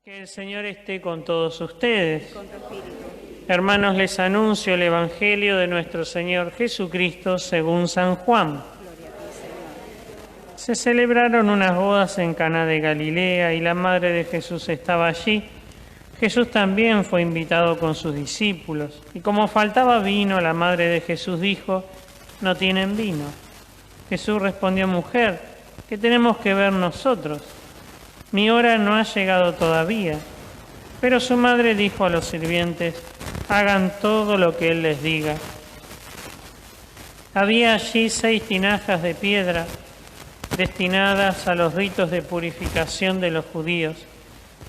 Que el Señor esté con todos ustedes. Con tu espíritu. Hermanos, les anuncio el Evangelio de nuestro Señor Jesucristo según San Juan. Gloria a ti, Señor. Se celebraron unas bodas en Caná de Galilea y la madre de Jesús estaba allí. Jesús también fue invitado con sus discípulos. Y como faltaba vino, la madre de Jesús dijo: «No tienen vino». Jesús respondió: «Mujer, ¿qué tenemos que ver nosotros? Mi hora no ha llegado todavía». Pero su madre dijo a los sirvientes: «Hagan todo lo que Él les diga». Había allí 6 tinajas de piedra destinadas a los ritos de purificación de los judíos,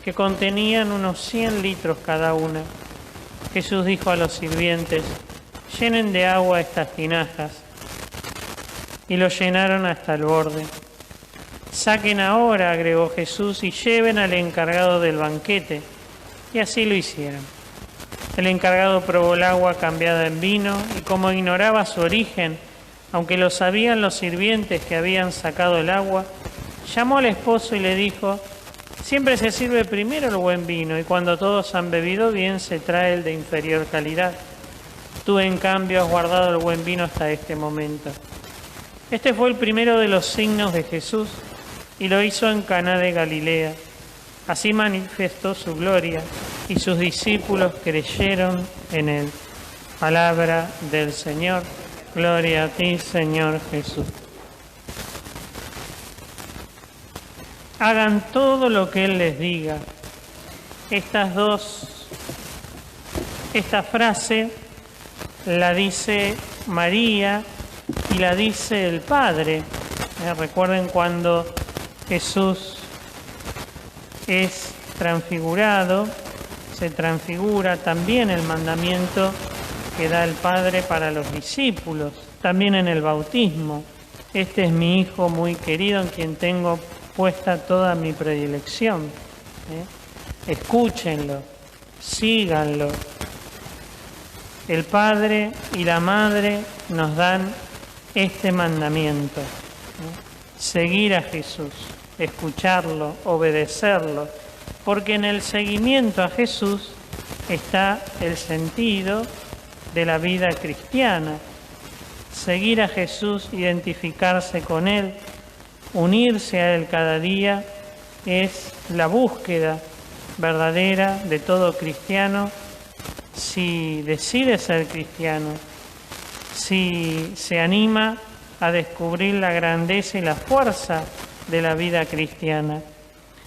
que contenían unos 100 litros cada una. Jesús dijo a los sirvientes: «Llenen de agua estas tinajas». Y lo llenaron hasta el borde. «Saquen ahora», agregó Jesús, «y lleven al encargado del banquete». Y así lo hicieron. El encargado probó el agua cambiada en vino y, como ignoraba su origen, aunque lo sabían los sirvientes que habían sacado el agua, llamó al esposo y le dijo: «Siempre se sirve primero el buen vino y cuando todos han bebido bien se trae el de inferior calidad. Tú, en cambio, has guardado el buen vino hasta este momento». Este fue el primero de los signos de Jesús y lo hizo en Caná de Galilea. Así manifestó su gloria y sus discípulos creyeron en él. Palabra del Señor. Gloria a ti, Señor Jesús. Hagan todo lo que Él les diga. Esta frase la dice María y la dice el Padre. Recuerden cuando Jesús es transfigurado, se transfigura también el mandamiento que da el Padre para los discípulos, también en el bautismo. Este es mi Hijo muy querido en quien tengo puesta toda mi predilección. Escúchenlo, síganlo. El Padre y la Madre nos dan este mandamiento: seguir a Jesús, escucharlo, obedecerlo, porque en el seguimiento a Jesús está el sentido de la vida cristiana. Seguir a Jesús, identificarse con Él, unirse a Él cada día, es la búsqueda verdadera de todo cristiano si decide ser cristiano, si se anima a descubrir la grandeza y la fuerza de la vida cristiana.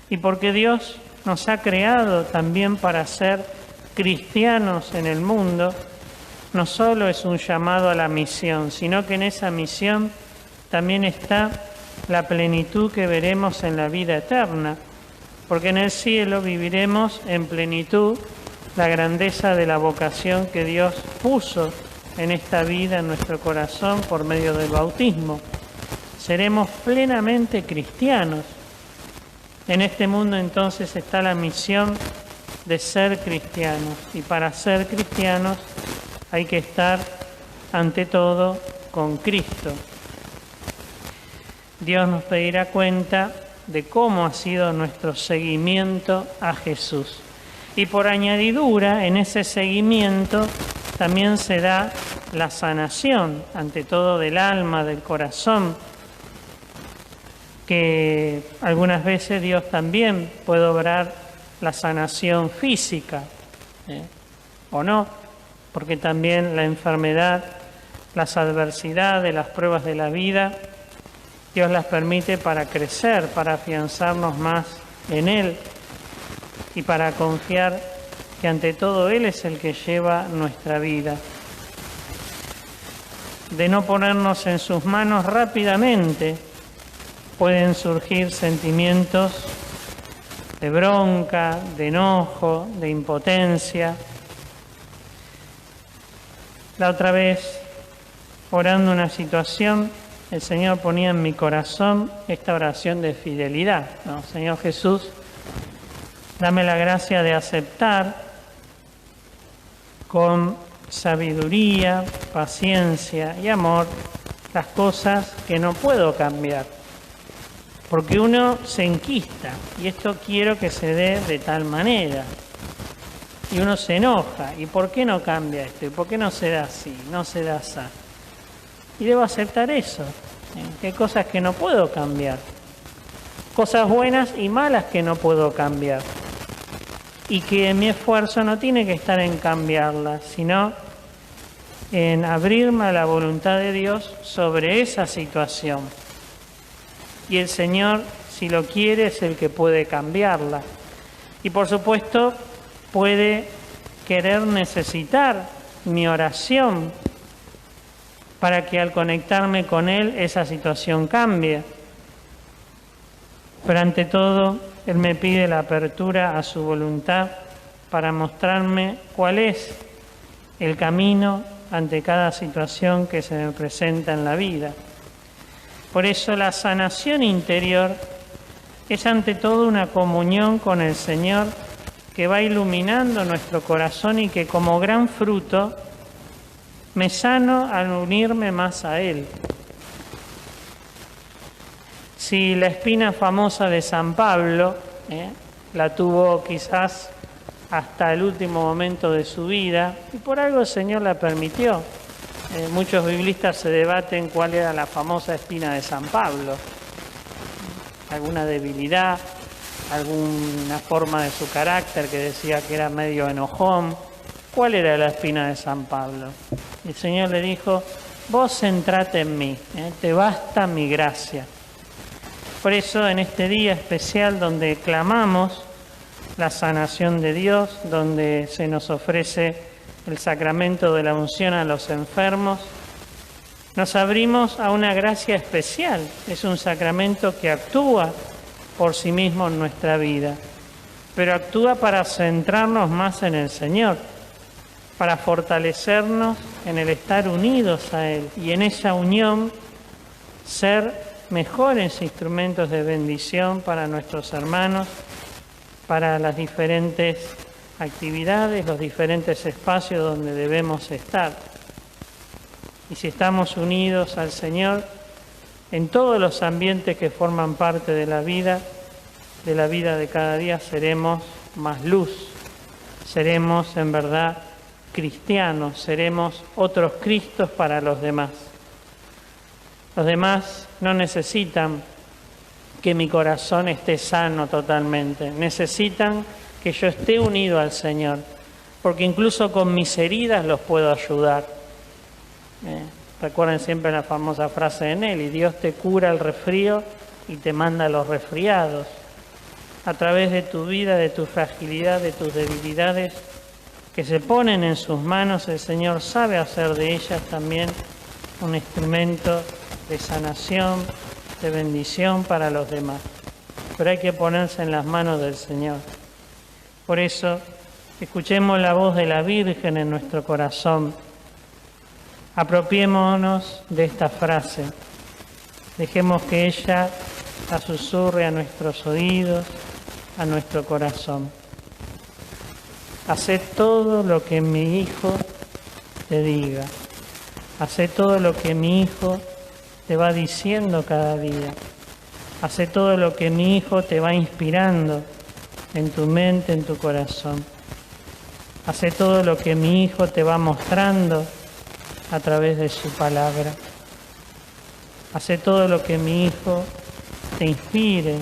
Y porque Dios nos ha creado también para ser cristianos en el mundo, no solo es un llamado a la misión, sino que en esa misión también está la plenitud que veremos en la vida eterna, porque en el cielo viviremos en plenitud la grandeza de la vocación que Dios puso en esta vida, en nuestro corazón, por medio del bautismo. Seremos plenamente cristianos. En este mundo entonces está la misión de ser cristianos, y para ser cristianos hay que estar ante todo con Cristo. Dios nos pedirá cuenta de cómo ha sido nuestro seguimiento a Jesús. Y por añadidura, en ese seguimiento también se da la sanación, ante todo del alma, del corazón, que algunas veces Dios también puede obrar la sanación física, o no, porque también la enfermedad, las adversidades, las pruebas de la vida, Dios las permite para crecer, para afianzarnos más en Él y para confiar que ante todo Él es el que lleva nuestra vida. De no ponernos en sus manos rápidamente, pueden surgir sentimientos de bronca, de enojo, de impotencia. La otra vez, orando una situación, el Señor ponía en mi corazón esta oración de fidelidad, ¿no? Señor Jesús, dame la gracia de aceptar con sabiduría, paciencia y amor las cosas que no puedo cambiar. Porque uno se enquista, y esto quiero que se dé de tal manera. Y uno se enoja, ¿y por qué no cambia esto? ¿Y por qué no se da así? No se da así. Y debo aceptar eso, que hay cosas que no puedo cambiar. Cosas buenas y malas que no puedo cambiar. Y que mi esfuerzo no tiene que estar en cambiarlas, sino en abrirme a la voluntad de Dios sobre esa situación. Y el Señor, si lo quiere, es el que puede cambiarla. Y por supuesto, puede querer necesitar mi oración para que al conectarme con Él esa situación cambie. Pero ante todo, Él me pide la apertura a su voluntad para mostrarme cuál es el camino ante cada situación que se me presenta en la vida. Por eso la sanación interior es ante todo una comunión con el Señor que va iluminando nuestro corazón y que como gran fruto me sano al unirme más a Él. Si la espina famosa de San Pablo la tuvo quizás hasta el último momento de su vida, y por algo el Señor la permitió. Muchos biblistas se debaten cuál era la famosa espina de San Pablo. Alguna debilidad, alguna forma de su carácter que decía que era medio enojón. ¿Cuál era la espina de San Pablo? El Señor le dijo, vos centrate en mí, te basta mi gracia. Por eso en este día especial donde clamamos la sanación de Dios, donde se nos ofrece el sacramento de la unción a los enfermos, nos abrimos a una gracia especial. Es un sacramento que actúa por sí mismo en nuestra vida, pero actúa para centrarnos más en el Señor, para fortalecernos en el estar unidos a Él y en esa unión ser mejores instrumentos de bendición para nuestros hermanos, para las diferentes actividades, los diferentes espacios donde debemos estar. Y si estamos unidos al Señor, en todos los ambientes que forman parte de la vida de cada día, seremos más luz, seremos en verdad cristianos, seremos otros Cristos para los demás. Los demás no necesitan que mi corazón esté sano totalmente, necesitan que yo esté unido al Señor, porque incluso con mis heridas los puedo ayudar. Recuerden siempre la famosa frase de Nelly, Dios te cura el resfrío y te manda los resfriados. A través de tu vida, de tu fragilidad, de tus debilidades, que se ponen en sus manos, el Señor sabe hacer de ellas también un instrumento de sanación, de bendición para los demás. Pero hay que ponerse en las manos del Señor. Por eso, escuchemos la voz de la Virgen en nuestro corazón. Apropiémonos de esta frase. Dejemos que ella la susurre a nuestros oídos, a nuestro corazón. Haced todo lo que mi Hijo te diga. Haced todo lo que mi Hijo te va diciendo cada día. Haced todo lo que mi Hijo te va inspirando en tu mente, en tu corazón. Haced todo lo que mi Hijo te va mostrando a través de su palabra. Haced todo lo que mi Hijo te inspire,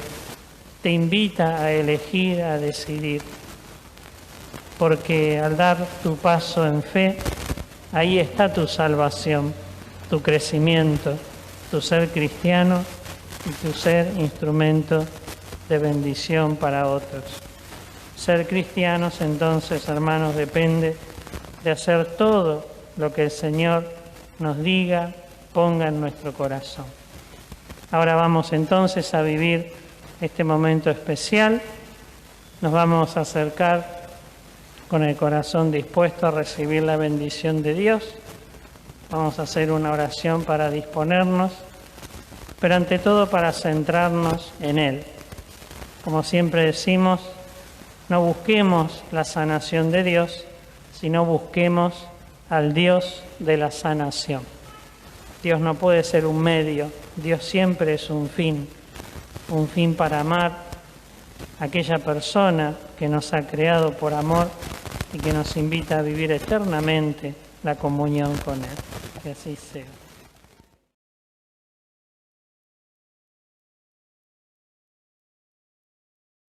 te invita a elegir, a decidir. Porque al dar tu paso en fe, ahí está tu salvación, tu crecimiento, tu ser cristiano y tu ser instrumento de bendición para otros. Ser cristianos, entonces, hermanos, depende de hacer todo lo que el Señor nos diga, ponga en nuestro corazón. Ahora vamos entonces a vivir este momento especial. Nos vamos a acercar con el corazón dispuesto a recibir la bendición de Dios. Vamos a hacer una oración para disponernos, pero ante todo para centrarnos en Él. Como siempre decimos, no busquemos la sanación de Dios, sino busquemos al Dios de la sanación. Dios no puede ser un medio, Dios siempre es un fin. un fin para amar a aquella persona que nos ha creado por amor y que nos invita a vivir eternamente la comunión con Él. Que así sea.